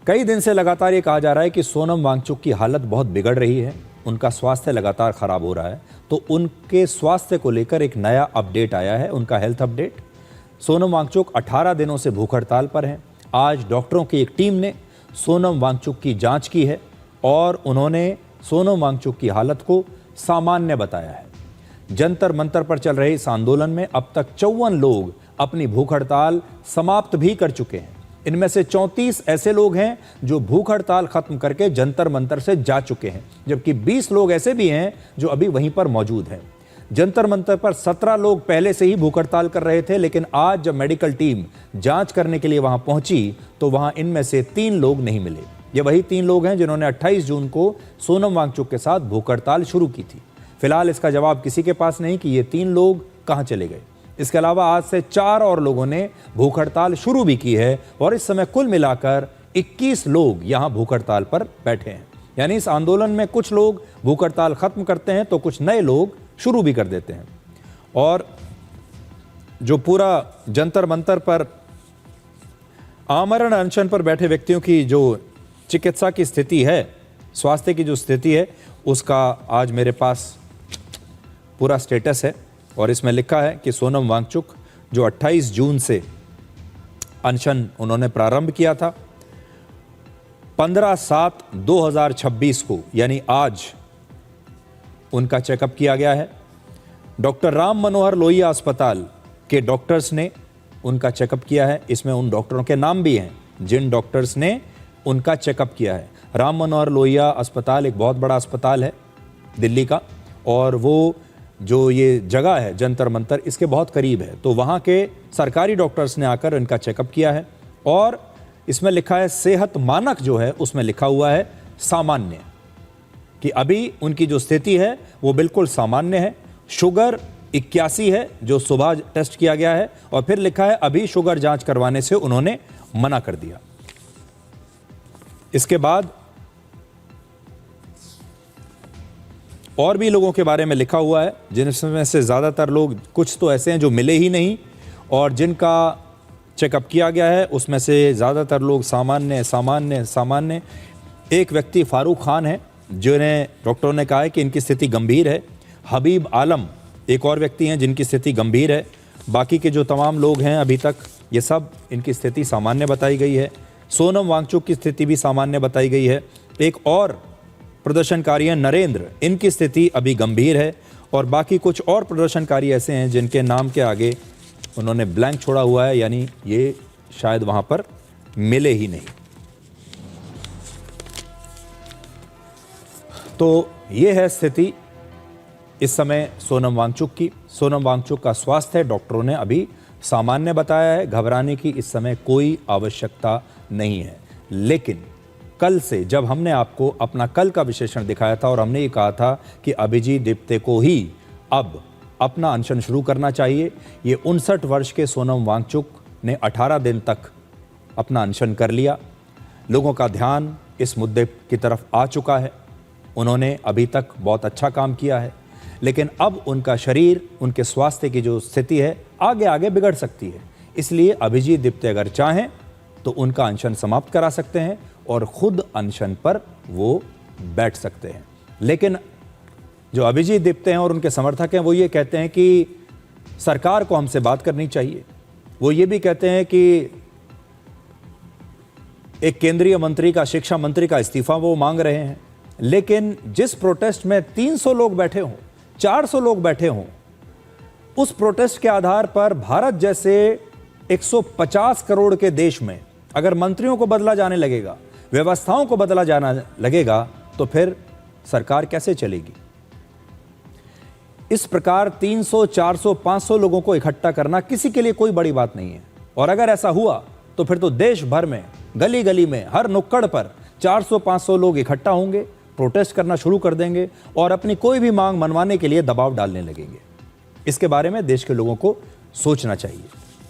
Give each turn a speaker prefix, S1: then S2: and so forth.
S1: कई दिन से लगातार ये कहा जा रहा है कि सोनम वांगचुक की हालत बहुत बिगड़ रही है, उनका स्वास्थ्य लगातार खराब हो रहा है। तो उनके स्वास्थ्य को लेकर एक नया अपडेट आया है, उनका हेल्थ अपडेट। सोनम वांगचुक 18 दिनों से भूख हड़ताल पर हैं। आज डॉक्टरों की एक टीम ने सोनम वांगचुक की जांच की है और उन्होंने सोनम वांगचुक की हालत को सामान्य बताया है। जंतर मंतर पर चल रहे इस आंदोलन में अब तक 54 लोग अपनी भूख हड़ताल समाप्त भी कर चुके हैं। इनमें से 34 ऐसे लोग हैं जो भूख हड़ताल खत्म करके जंतर मंतर से जा चुके हैं, जबकि 20 लोग ऐसे भी हैं जो अभी वहीं पर मौजूद हैं। जंतर मंतर पर 17 लोग पहले से ही भूख हड़ताल कर रहे थे, लेकिन आज जब मेडिकल टीम जांच करने के लिए वहां पहुंची तो वहां इनमें से 3 लोग नहीं मिले। ये वही 3 लोग हैं जिन्होंने 28 जून को सोनम वांगचुक के साथ भूख हड़ताल शुरू की थी। फिलहाल इसका जवाब किसी के पास नहीं कि ये 3 लोग कहां चले गए। इसके अलावा आज से 4 और लोगों ने भूख हड़ताल शुरू भी की है और इस समय कुल मिलाकर 21 लोग यहां भूख हड़ताल पर बैठे हैं। यानी इस आंदोलन में कुछ लोग भूख हड़ताल खत्म करते हैं तो कुछ नए लोग शुरू भी कर देते हैं। और जो पूरा जंतर मंतर पर आमरण अनशन पर बैठे व्यक्तियों की जो चिकित्सा की स्थिति है, स्वास्थ्य की जो स्थिति है, उसका आज मेरे पास पूरा स्टेटस है और इसमें लिखा है कि सोनम वांगचुक जो 28 जून से अनशन उन्होंने प्रारंभ किया था, 15/7/2026 को यानी आज उनका चेकअप किया गया है। डॉक्टर राम मनोहर लोहिया अस्पताल के डॉक्टर्स ने उनका चेकअप किया है। इसमें उन डॉक्टरों के नाम भी हैं जिन डॉक्टर्स ने उनका चेकअप किया है। राम मनोहर लोहिया अस्पताल एक बहुत बड़ा अस्पताल है दिल्ली का, और वो जो ये जगह है जंतर मंतर इसके बहुत करीब है। तो वहाँ के सरकारी डॉक्टर्स ने आकर इनका चेकअप किया है और इसमें लिखा है सेहत मानक जो है उसमें लिखा हुआ है सामान्य, कि अभी उनकी जो स्थिति है वो बिल्कुल सामान्य है। शुगर 81 है जो सुबह टेस्ट किया गया है, और फिर लिखा है अभी शुगर जांच करवाने से उन्होंने मना कर दिया। इसके बाद और भी लोगों के बारे में लिखा हुआ है जिनमें से ज़्यादातर लोग, कुछ तो ऐसे हैं जो मिले ही नहीं, और जिनका चेकअप किया गया है उसमें से ज़्यादातर लोग सामान्य सामान्य सामान्य। एक व्यक्ति फारूक खान है जिन्हें डॉक्टरों ने कहा है कि इनकी स्थिति गंभीर है। हबीब आलम एक और व्यक्ति हैं जिनकी स्थिति गंभीर है। बाकी के जो तमाम लोग हैं अभी तक ये सब इनकी स्थिति सामान्य बताई गई है। सोनम वांगचुक की स्थिति भी सामान्य बताई गई है। एक और प्रदर्शनकारी हैं नरेंद्र, इनकी स्थिति अभी गंभीर है, और बाकी कुछ और प्रदर्शनकारी ऐसे हैं जिनके नाम के आगे उन्होंने ब्लैंक छोड़ा हुआ है, यानी ये शायद वहां पर मिले ही नहीं। तो ये है स्थिति इस समय सोनम वांगचुक की। सोनम वांगचुक का स्वास्थ्य डॉक्टरों ने अभी सामान्य बताया है, घबराने की इस समय कोई आवश्यकता नहीं है। लेकिन कल से जब हमने आपको अपना कल का विश्लेषण दिखाया था और हमने ये कहा था कि अभिजीत दिप्ते को ही अब अपना अनशन शुरू करना चाहिए, ये 59 वर्ष के सोनम वांगचुक ने 18 दिन तक अपना अनशन कर लिया। लोगों का ध्यान इस मुद्दे की तरफ आ चुका है। उन्होंने अभी तक बहुत अच्छा काम किया है, लेकिन अब उनका शरीर, उनके स्वास्थ्य की जो स्थिति है आगे आगे बिगड़ सकती है। इसलिए अभिजीत दिप्ते अगर चाहें तो उनका अनशन समाप्त करा सकते हैं और खुद अनशन पर वो बैठ सकते हैं। लेकिन जो अभिजीत दिप्ते हैं और उनके समर्थक हैं वो ये कहते हैं कि सरकार को हमसे बात करनी चाहिए। वो ये भी कहते हैं कि एक केंद्रीय मंत्री का, शिक्षा मंत्री का इस्तीफा वो मांग रहे हैं। लेकिन जिस प्रोटेस्ट में 300 लोग बैठे हों, 400 लोग बैठे हों, उस प्रोटेस्ट के आधार पर भारत जैसे 150 करोड़ के देश में अगर मंत्रियों को बदला जाने लगेगा, व्यवस्थाओं को बदला जाना लगेगा, तो फिर सरकार कैसे चलेगी। इस प्रकार 300, 400, 500 लोगों को इकट्ठा करना किसी के लिए कोई बड़ी बात नहीं है। और अगर ऐसा हुआ तो फिर तो देश भर में, गली गली में, हर नुक्कड़ पर 400-500 लोग इकट्ठा होंगे, प्रोटेस्ट करना शुरू कर देंगे और अपनी कोई भी मांग मनवाने के लिए दबाव डालने लगेंगे। इसके बारे में देश के लोगों को सोचना चाहिए।